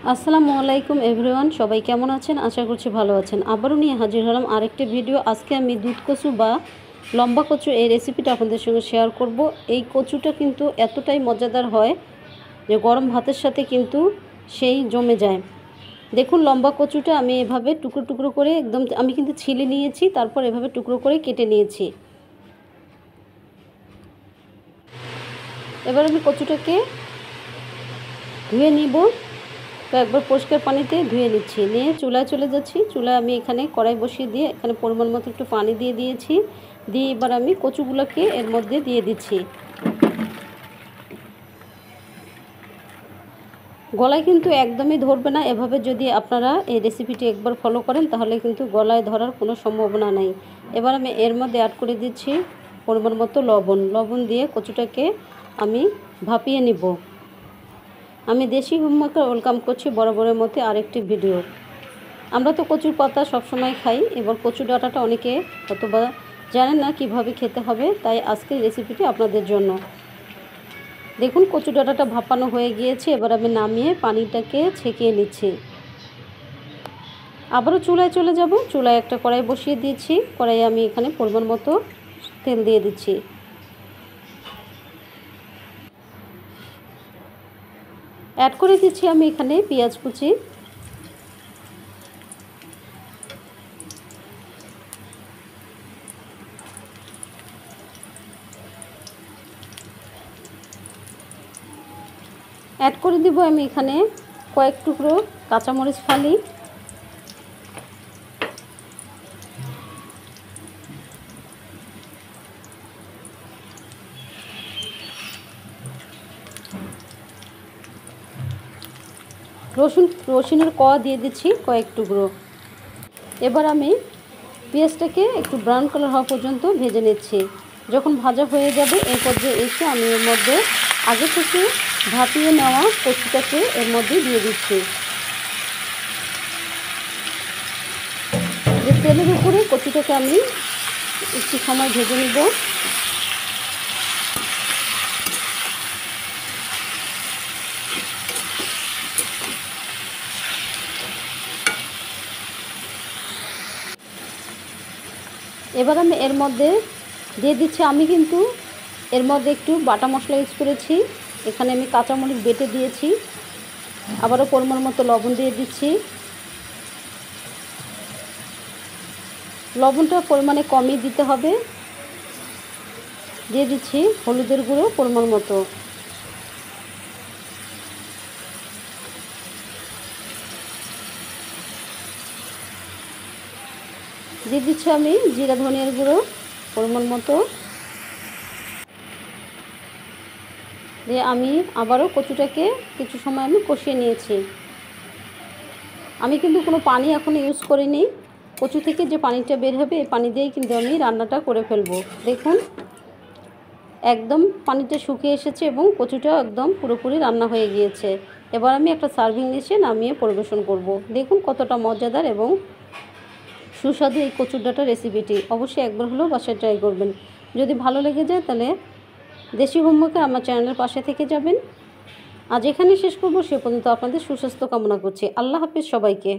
আসসালামু আলাইকুম এভরিওয়ান, সবাই কেমন আছেন? আশা করছি ভালো আছেন। আবারও নিয়ে হাজির হলাম আরেকটি ভিডিও। আজকে আমি দুধ কচু বা লম্বা কচু এই রেসিপিটা আপনাদের সঙ্গে শেয়ার করব। এই কচুটা কিন্তু এতটাই মজাদার হয় যে গরম ভাতের সাথে কিন্তু সেই জমে যায়। দেখুন, লম্বা কচুটা আমি এভাবে টুকরো টুকরো করে একদম আমি কিন্তু ছিলে নিয়েছি, তারপর এভাবে টুকরো করে কেটে নিয়েছি। এবার আমি কচুটাকে ধুয়ে নিব, একবার পরিষ্কার পানিতে ধুয়ে নিচ্ছি। নিয়ে চুলায় চলে যাচ্ছি। চুলায় আমি এখানে কড়াই বসিয়ে দিয়ে এখানে পরিমাণ মতো একটু পানি দিয়ে দিয়েছি। দিয়ে এবার আমি কচুগুলোকে এর মধ্যে দিয়ে দিচ্ছি। গলায় কিন্তু একদমই ধরবে না। এভাবে যদি আপনারা এই রেসিপিটি একবার ফলো করেন তাহলে কিন্তু গলায় ধরার কোনো সম্ভাবনা নেই। এবার আমি এর মধ্যে অ্যাড করে দিচ্ছি পরিমাণ মতো লবণ দিয়ে কচুটাকে আমি ভাপিয়ে নিব। আমি দেশি হোমমেকার ওয়েলকাম করছি বরাবরের মধ্যে আরেকটি ভিডিও। আমরা তো কচুর পাতা সবসময় খাই, এবার কচু ডাঁটাটা অনেকে অথবা জানেন না কিভাবে খেতে হবে, তাই আজকের রেসিপিটি আপনাদের জন্য। দেখুন, কচু ডাঁটাটা ভাপানো হয়ে গিয়েছে। এবার আমি নামিয়ে পানিটাকে ছেঁকিয়ে নিচ্ছি। আবারও চুলায় চলে যাব। চুলায় একটা কড়াই বসিয়ে দিয়েছি। কড়াইয়ে আমি এখানে পরিমাণ মতো তেল দিয়ে দিচ্ছি। অ্যাড করে দিচ্ছি আমি এখানে পেঁয়াজ কুচি। অ্যাড করে দিব আমি এখানে কয়েক টুকরো কাঁচামরিচ ফালি। রসুনের কোয়া দিয়ে দিচ্ছি কয়েক টুকরো। এবার আমি পেঁয়াজটাকে একটু ব্রাউন কালার হওয়া পর্যন্ত ভেজে নিচ্ছি। যখন ভাজা হয়ে যাবে এই পর্যায়ে এসে আমি এর মধ্যে আগে থেকে ভাপিয়ে নেওয়া কচুটাকে এর মধ্যে দিয়ে দিচ্ছি। যে তেলের উপরে কচুটাকে আমি একটু সময় ভেজে নিব। এবার আমি এর মধ্যে দিয়ে দিচ্ছি, আমি কিন্তু এর মধ্যে একটু বাটা মশলা ইউজ করেছি। এখানে আমি কাঁচামরিচ বেটে দিয়েছি। আবারও পরিমাণ মতো লবণ দিয়ে দিচ্ছি। লবণটা পরিমাণে কমই দিতে হবে। দিয়ে দিচ্ছি হলুদের গুঁড়ো পরিমাণ মতো। দিয়ে দিচ্ছি আমি জিরা ধনিয়ার গুঁড়ো পরিমাণ মতো। দিয়ে আমি আবারও কচুটাকে কিছু সময় আমি কষিয়ে নিয়েছি। আমি কিন্তু কোনো পানি এখন ইউজ করিনি। কচু থেকে যে পানিটা বের হবে এই পানি দিয়েই কিন্তু আমি রান্নাটা করে ফেলবো। দেখুন, একদম পানিটা শুকিয়ে এসেছে এবং কচুটাও একদম পুরোপুরি রান্না হয়ে গিয়েছে। এবার আমি একটা সার্ভিং ডিশে নামিয়ে পরিবেশন করব। দেখুন কতটা মজাদার এবং সুস্বাদু এই কচুর ডাঁটা রেসিপিটি। অবশ্যই একবার হলেও বাসায় ট্রাই করবেন। যদি ভালো লেগে যায় তাহলে দেশি হোমমেকার আমার চ্যানেলের পাশে থেকে যাবেন। আজ এখানে শেষ করব। সে পর্যন্ত আপনাদের সুস্বাস্থ্য কামনা করছি। আল্লাহ হাফেজ সবাইকে।